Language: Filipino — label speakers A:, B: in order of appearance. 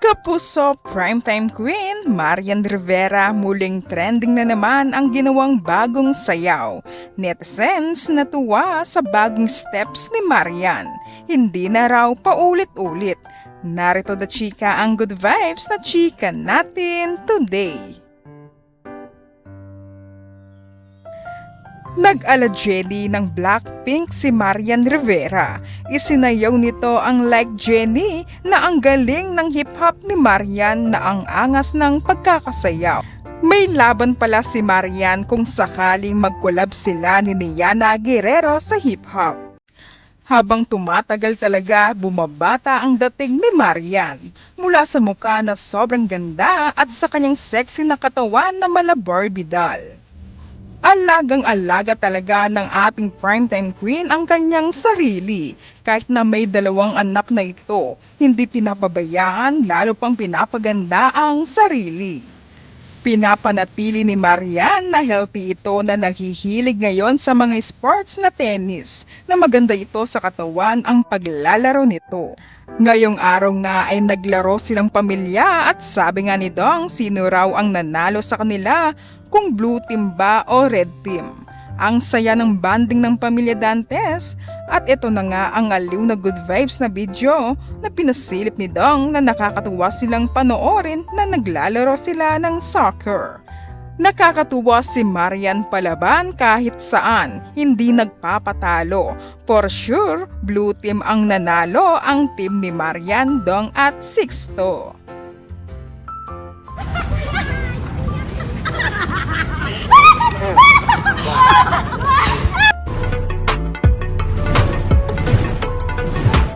A: Kapuso Primetime Queen Marian Rivera, muling trending na naman ang ginawang bagong sayaw. Netizens natuwa sa bagong steps ni Marian. Hindi na raw paulit-ulit. Narito the chika ang good vibes na chika natin today. Nag-ala-Jenny ng Blackpink si Marian Rivera. Isinayaw nito ang Like Jenny na ang galing ng hip-hop ni Marian na ang angas ng pagkakasayaw. May laban pala si Marian kung sakaling mag-collab sila ni Niana Guerrero sa hip-hop. Habang tumatagal talaga, bumabata ang dating ni Marian. Mula sa mukha na sobrang ganda at sa kanyang sexy na katawan na mala Barbie doll. Alagang-alaga talaga ng ating primetime queen ang kanyang sarili. Kahit na may 2 anak na ito, hindi pinapabayaan, lalo pang pinapaganda ang sarili. Pinapanatili ni Marian na healthy ito na naghihilig ngayon sa mga sports na tennis, na maganda ito sa katawan ang paglalaro nito. Ngayong araw nga ay naglaro silang pamilya at sabi nga ni Dong sino raw ang nanalo sa kanila, kung blue team ba o red team. Ang saya ng banding ng pamilya Dantes at ito na nga ang aliw na good vibes na video na pinasilip ni Dong na nakakatuwa silang panoorin na naglalaro sila ng soccer. Nakakatuwa si Marian palaban kahit saan, hindi nagpapatalo. For sure, blue team ang nanalo, ang team ni Marian, Dong at Sixto.